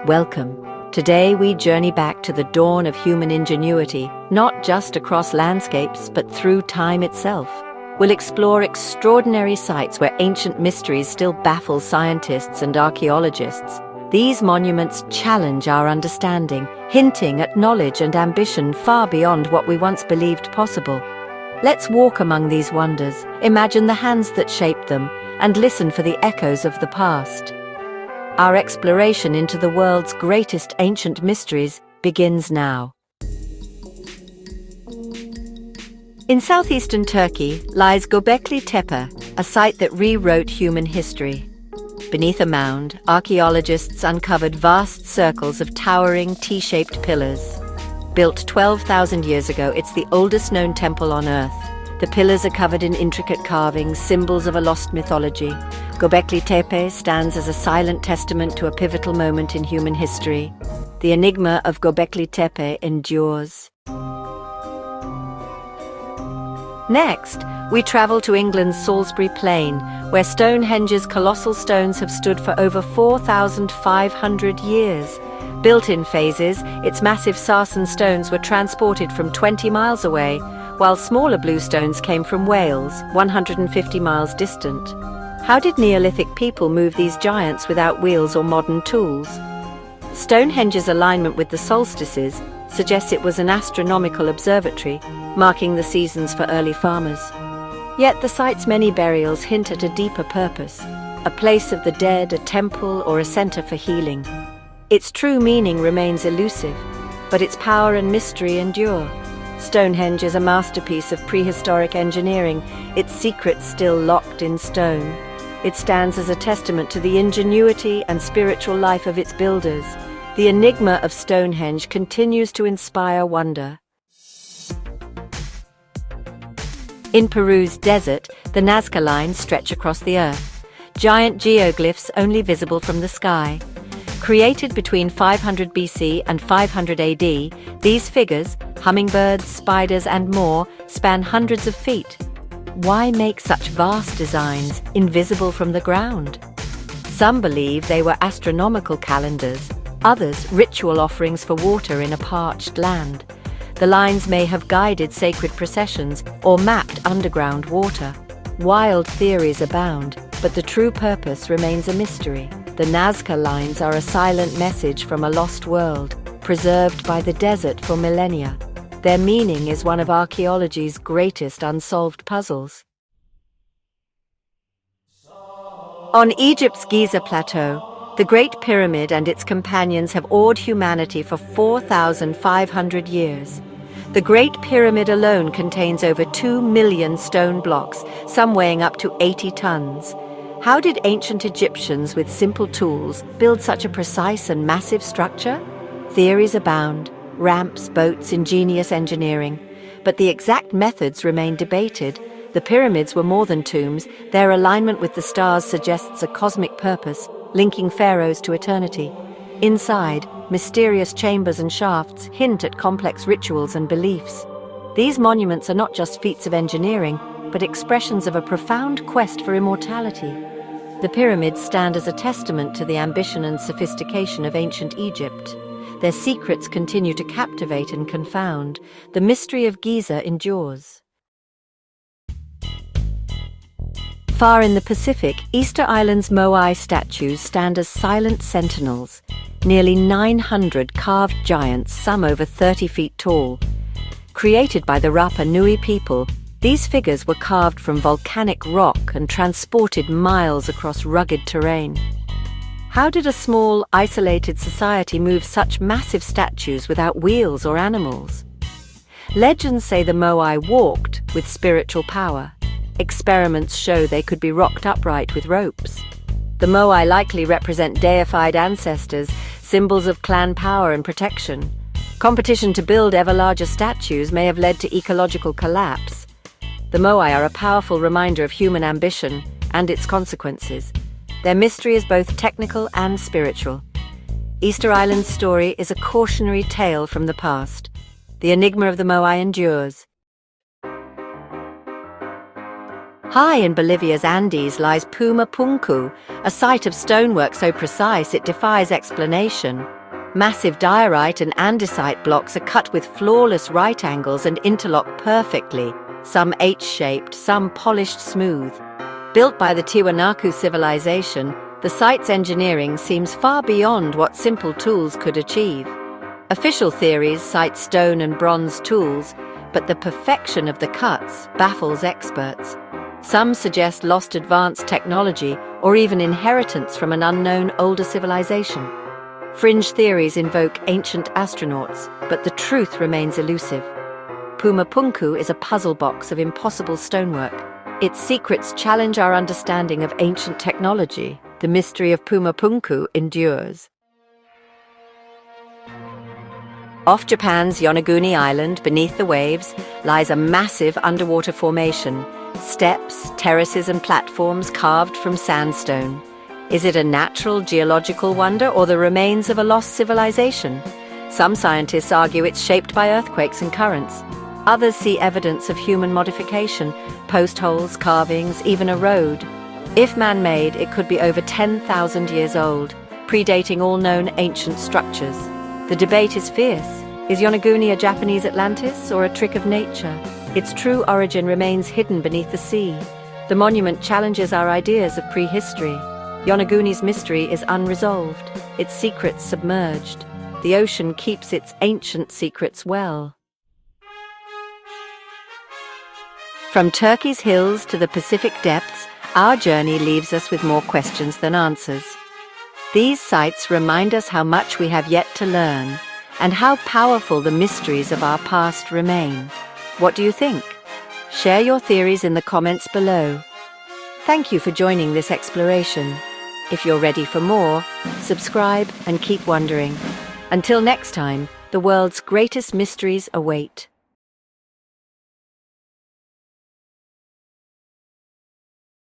Welcome. Today we journey back to the dawn of human ingenuity, not just across landscapes, but through time itself. We'll explore extraordinary sites where ancient mysteries still baffle scientists and archaeologists. These monuments challenge our understanding, hinting at knowledge and ambition far beyond what we once believed possible. Let's walk among these wonders, imagine the hands that shaped them, and listen for the echoes of the past. Our exploration into the world's greatest ancient mysteries begins now. In southeastern Turkey lies Göbekli Tepe, a site that rewrote human history. Beneath a mound, archaeologists uncovered vast circles of towering T-shaped pillars. Built 12,000 years ago, it's the oldest known temple on Earth. The pillars are covered in intricate carvings, symbols of a lost mythology. Göbekli Tepe stands as a silent testament to a pivotal moment in human history. The enigma of Göbekli Tepe endures. Next, we travel to England's Salisbury Plain, where Stonehenge's colossal stones have stood for over 4,500 years. Built in phases, its massive sarsen stones were transported from 20 miles away, while smaller blue stones came from Wales, 150 miles distant. How did Neolithic people move these giants without wheels or modern tools? Stonehenge's alignment with the solstices suggests it was an astronomical observatory, marking the seasons for early farmers. Yet the site's many burials hint at a deeper purpose, a place of the dead, a temple, or a center for healing. Its true meaning remains elusive, but its power and mystery endure. Stonehenge is a masterpiece of prehistoric engineering, its secrets still locked in stone. It stands as a testament to the ingenuity and spiritual life of its builders. The enigma of Stonehenge continues to inspire wonder. In Peru's desert, the Nazca lines stretch across the earth, giant geoglyphs only visible from the sky. Created between 500 BC and 500 AD, these figures, hummingbirds, spiders, and more, span hundreds of feet. Why make such vast designs invisible from the ground? Some believe they were astronomical calendars, others ritual offerings for water in a parched land. The lines may have guided sacred processions or mapped underground water. Wild theories abound, but the true purpose remains a mystery. The Nazca lines are a silent message from a lost world, preserved by the desert for millennia. Their meaning is one of archaeology's greatest unsolved puzzles. On Egypt's Giza Plateau, the Great Pyramid and its companions have awed humanity for 4,500 years. The Great Pyramid alone contains over 2 million stone blocks, some weighing up to 80 tons. How did ancient Egyptians with simple tools build such a precise and massive structure? Theories abound. Ramps, boats, ingenious engineering. But the exact methods remain debated. The pyramids were more than tombs. Their alignment with the stars suggests a cosmic purpose, linking pharaohs to eternity. Inside, mysterious chambers and shafts hint at complex rituals and beliefs. These monuments are not just feats of engineering, but expressions of a profound quest for immortality. The pyramids stand as a testament to the ambition and sophistication of ancient Egypt. Their secrets continue to captivate and confound. The mystery of Giza endures. Far in the Pacific, Easter Island's Moai statues stand as silent sentinels. Nearly 900 carved giants, some over 30 feet tall. Created by the Rapa Nui people, these figures were carved from volcanic rock and transported miles across rugged terrain. How did a small, isolated society move such massive statues without wheels or animals? Legends say the Moai walked with spiritual power. Experiments show they could be rocked upright with ropes. The Moai likely represent deified ancestors, symbols of clan power and protection. Competition to build ever larger statues may have led to ecological collapse. The Moai are a powerful reminder of human ambition and its consequences. Their mystery is both technical and spiritual. Easter Island's story is a cautionary tale from the past. The enigma of the Moai endures. High in Bolivia's Andes lies Pumapunku, a site of stonework so precise it defies explanation. Massive diorite and andesite blocks are cut with flawless right angles and interlock perfectly, some H-shaped, some polished smooth. Built by the Tiwanaku civilization, the site's engineering seems far beyond what simple tools could achieve. Official theories cite stone and bronze tools, but the perfection of the cuts baffles experts. Some suggest lost advanced technology or even inheritance from an unknown older civilization. Fringe theories invoke ancient astronauts, but the truth remains elusive. Pumapunku is a puzzle box of impossible stonework. Its secrets challenge our understanding of ancient technology. The mystery of Pumapunku endures. Off Japan's Yonaguni Island, beneath the waves, lies a massive underwater formation. Steps, terraces and platforms carved from sandstone. Is it a natural geological wonder or the remains of a lost civilization? Some scientists argue it's shaped by earthquakes and currents. Others see evidence of human modification, post holes, carvings, even a road. If man-made, it could be over 10,000 years old, predating all known ancient structures. The debate is fierce. Is Yonaguni a Japanese Atlantis or a trick of nature? Its true origin remains hidden beneath the sea. The monument challenges our ideas of prehistory. Yonaguni's mystery is unresolved, its secrets submerged. The ocean keeps its ancient secrets well. From Turkey's hills to the Pacific depths, our journey leaves us with more questions than answers. These sites remind us how much we have yet to learn, and how powerful the mysteries of our past remain. What do you think? Share your theories in the comments below. Thank you for joining this exploration. If you're ready for more, subscribe and keep wondering. Until next time, the world's greatest mysteries await.